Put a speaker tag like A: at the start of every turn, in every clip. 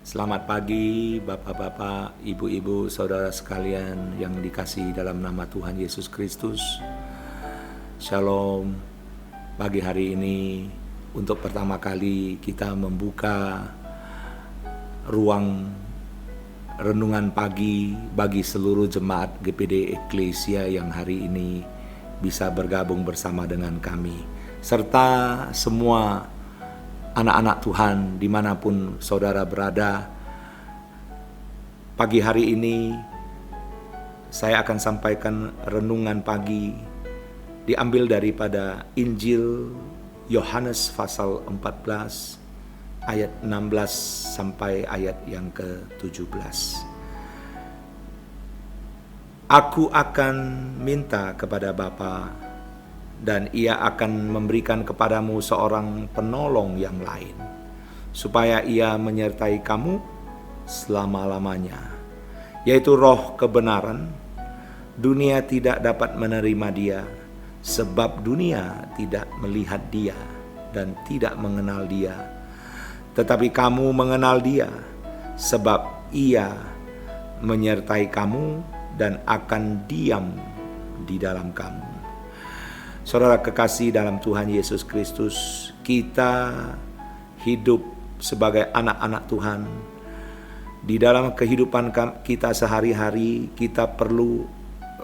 A: Selamat pagi Bapak-bapak, Ibu-ibu, saudara sekalian yang dikasihi dalam nama Tuhan Yesus Kristus. Shalom. Pagi hari ini untuk pertama kali kita membuka ruang renungan pagi bagi seluruh jemaat GPD Eklesia yang hari ini bisa bergabung bersama dengan kami, serta semua anak-anak Tuhan dimanapun saudara berada. Pagi hari ini saya akan sampaikan renungan pagi diambil daripada Injil Yohanes pasal 14 ayat 16 sampai ayat yang ke-17. Aku akan minta kepada Bapa, dan ia akan memberikan kepadamu seorang penolong yang lain, supaya ia menyertai kamu selama-lamanya, yaitu Roh kebenaran. Dunia tidak dapat menerima dia, sebab dunia tidak melihat dia dan tidak mengenal dia. Tetapi kamu mengenal dia, sebab ia menyertai kamu dan akan diam di dalam kamu. Saudara kekasih dalam Tuhan Yesus Kristus, kita hidup sebagai anak-anak Tuhan. Di dalam kehidupan kita sehari-hari, kita perlu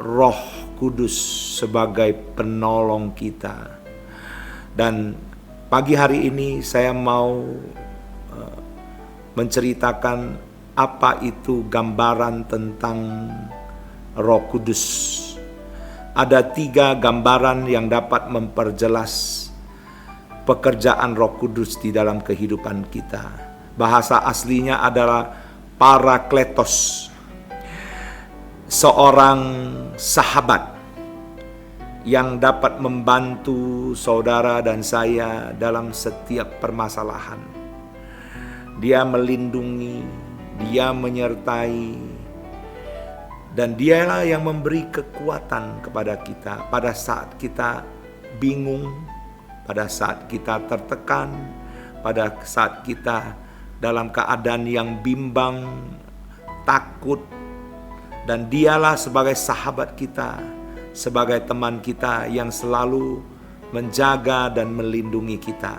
A: Roh Kudus sebagai penolong kita. Dan pagi hari ini saya mau menceritakan apa itu gambaran tentang Roh Kudus. Ada 3 gambaran yang dapat memperjelas pekerjaan Roh Kudus di dalam kehidupan kita. Bahasa aslinya adalah Parakletos, seorang sahabat yang dapat membantu saudara dan saya dalam setiap permasalahan. Dia melindungi, dia menyertai, dan dialah yang memberi kekuatan kepada kita pada saat kita bingung, pada saat kita tertekan, pada saat kita dalam keadaan yang bimbang, takut. Dan dialah sebagai sahabat kita, sebagai teman kita yang selalu menjaga dan melindungi kita.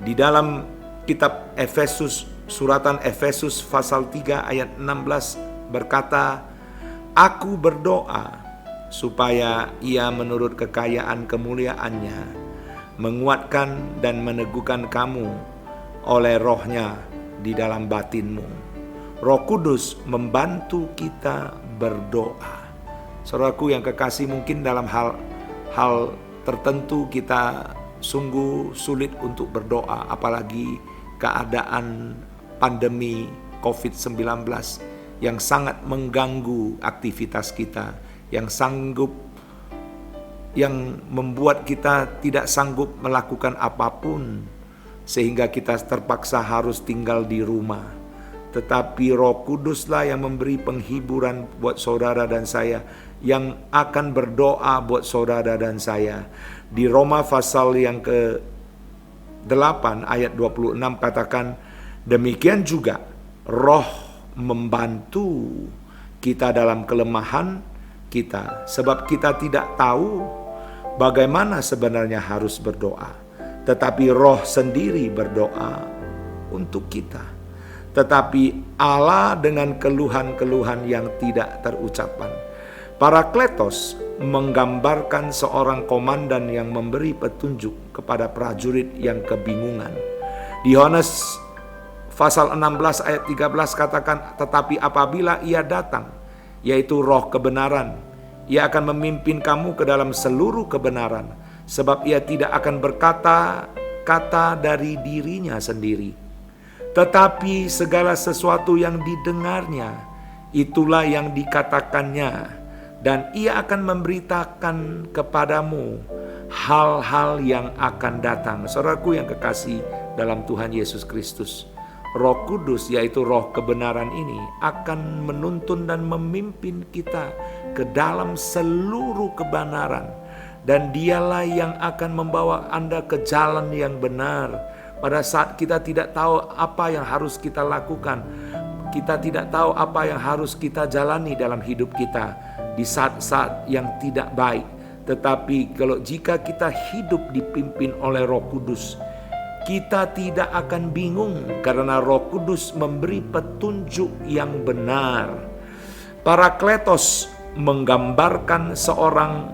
A: Di dalam kitab Efesus, suratan Efesus pasal 3 ayat 16 berkata, Aku berdoa supaya ia menurut kekayaan kemuliaannya menguatkan dan meneguhkan kamu oleh Roh-Nya di dalam batinmu. Roh Kudus membantu kita berdoa. Saudaraku yang kekasih, mungkin dalam hal tertentu kita sungguh sulit untuk berdoa, apalagi keadaan pandemi COVID-19 yang sangat mengganggu aktivitas kita, yang membuat kita tidak sanggup melakukan apapun, sehingga kita terpaksa harus tinggal di rumah. Tetapi Roh Kuduslah yang memberi penghiburan buat saudara dan saya, yang akan berdoa buat saudara dan saya. Di Roma pasal yang ke-8 ayat 26 katakan, demikian juga Roh membantu kita dalam kelemahan kita, sebab kita tidak tahu bagaimana sebenarnya harus berdoa, tetapi Roh sendiri berdoa untuk kita. Tetapi Allah dengan keluhan-keluhan yang tidak terucapkan. Parakletos menggambarkan seorang komandan yang memberi petunjuk kepada prajurit yang kebingungan. Di Yohanes pasal 16 ayat 13 katakan, tetapi apabila ia datang, yaitu Roh kebenaran, ia akan memimpin kamu ke dalam seluruh kebenaran, sebab ia tidak akan berkata-kata dari dirinya sendiri, tetapi segala sesuatu yang didengarnya, itulah yang dikatakannya, dan ia akan memberitakan kepadamu hal-hal yang akan datang. Saudaraku yang kekasih dalam Tuhan Yesus Kristus, Roh Kudus, yaitu Roh kebenaran ini, akan menuntun dan memimpin kita ke dalam seluruh kebenaran. Dan dialah yang akan membawa Anda ke jalan yang benar, pada saat kita tidak tahu apa yang harus kita lakukan, kita tidak tahu apa yang harus kita jalani dalam hidup kita di saat-saat yang tidak baik. Tetapi jika kita hidup dipimpin oleh Roh Kudus, kita tidak akan bingung karena Roh Kudus memberi petunjuk yang benar. Parakletos menggambarkan seorang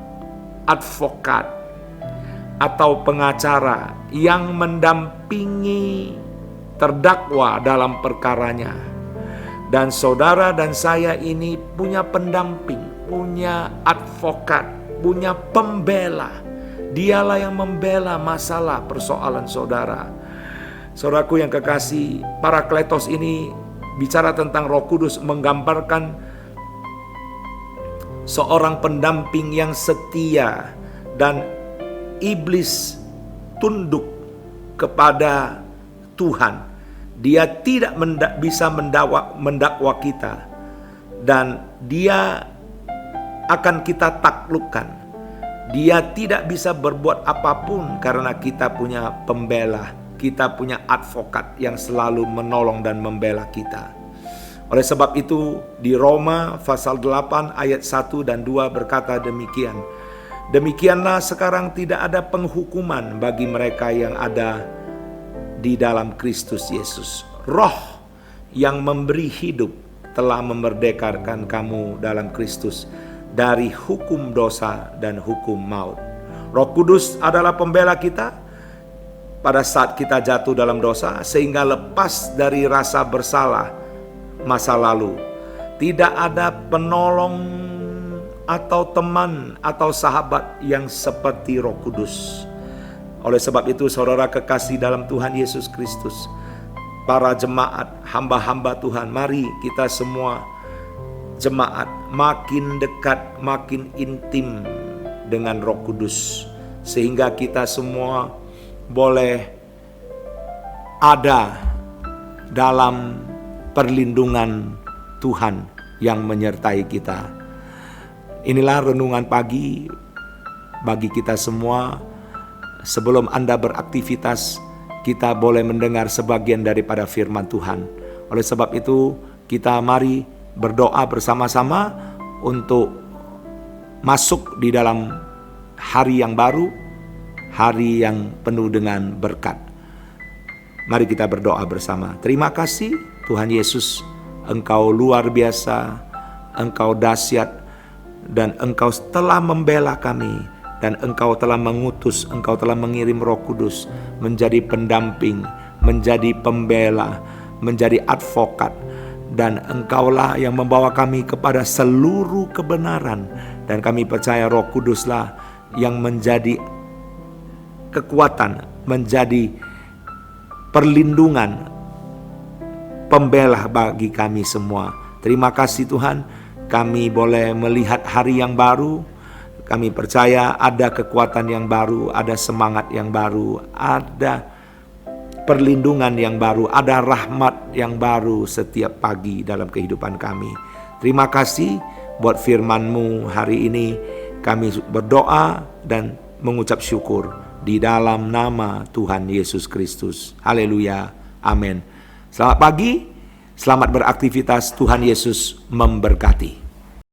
A: advokat atau pengacara yang mendampingi terdakwa dalam perkaranya. Dan saudara dan saya ini punya pendamping, punya advokat, punya pembela. Dialah yang membela masalah persoalan saudara. Saudaraku yang kekasih, Parakletos ini bicara tentang Roh Kudus, menggambarkan seorang pendamping yang setia, dan iblis tunduk kepada Tuhan. Dia tidak bisa mendakwa kita, dan dia akan kita taklukkan. Dia tidak bisa berbuat apapun karena kita punya pembela, kita punya advokat yang selalu menolong dan membela kita. Oleh sebab itu di Roma pasal 8 ayat 1 dan 2 berkata demikian. Demikianlah sekarang tidak ada penghukuman bagi mereka yang ada di dalam Kristus Yesus. Roh yang memberi hidup telah memerdekakan kamu dalam Kristus dari hukum dosa dan hukum maut. Roh Kudus adalah pembela kita pada saat kita jatuh dalam dosa, sehingga lepas dari rasa bersalah masa lalu. Tidak ada penolong atau teman atau sahabat yang seperti Roh Kudus. Oleh sebab itu saudara kekasih dalam Tuhan Yesus Kristus, para jemaat, hamba-hamba Tuhan, mari kita semua jemaat makin dekat, makin intim dengan Roh Kudus, sehingga kita semua boleh ada dalam perlindungan Tuhan yang menyertai kita. Inilah renungan pagi bagi kita semua. Sebelum Anda beraktivitas, kita boleh mendengar sebagian daripada firman Tuhan. Oleh sebab itu, kita mari berdoa bersama-sama untuk masuk di dalam hari yang baru, hari yang penuh dengan berkat. Mari kita berdoa bersama. Terima kasih Tuhan Yesus, Engkau luar biasa, Engkau dahsyat, dan Engkau telah membela kami, dan Engkau telah mengutus, Engkau telah mengirim Roh Kudus menjadi pendamping, menjadi pembela, menjadi advokat, dan Engkaulah yang membawa kami kepada seluruh kebenaran. Dan kami percaya Roh Kuduslah yang menjadi kekuatan, menjadi perlindungan, pembela bagi kami semua. Terima kasih Tuhan, kami boleh melihat hari yang baru. Kami percaya ada kekuatan yang baru, ada semangat yang baru, ada perlindungan yang baru, ada rahmat yang baru setiap pagi dalam kehidupan kami. Terima kasih buat firman-Mu hari ini. Kami berdoa dan mengucap syukur di dalam nama Tuhan Yesus Kristus. Haleluya. Amin. Selamat pagi, selamat beraktivitas. Tuhan Yesus memberkati.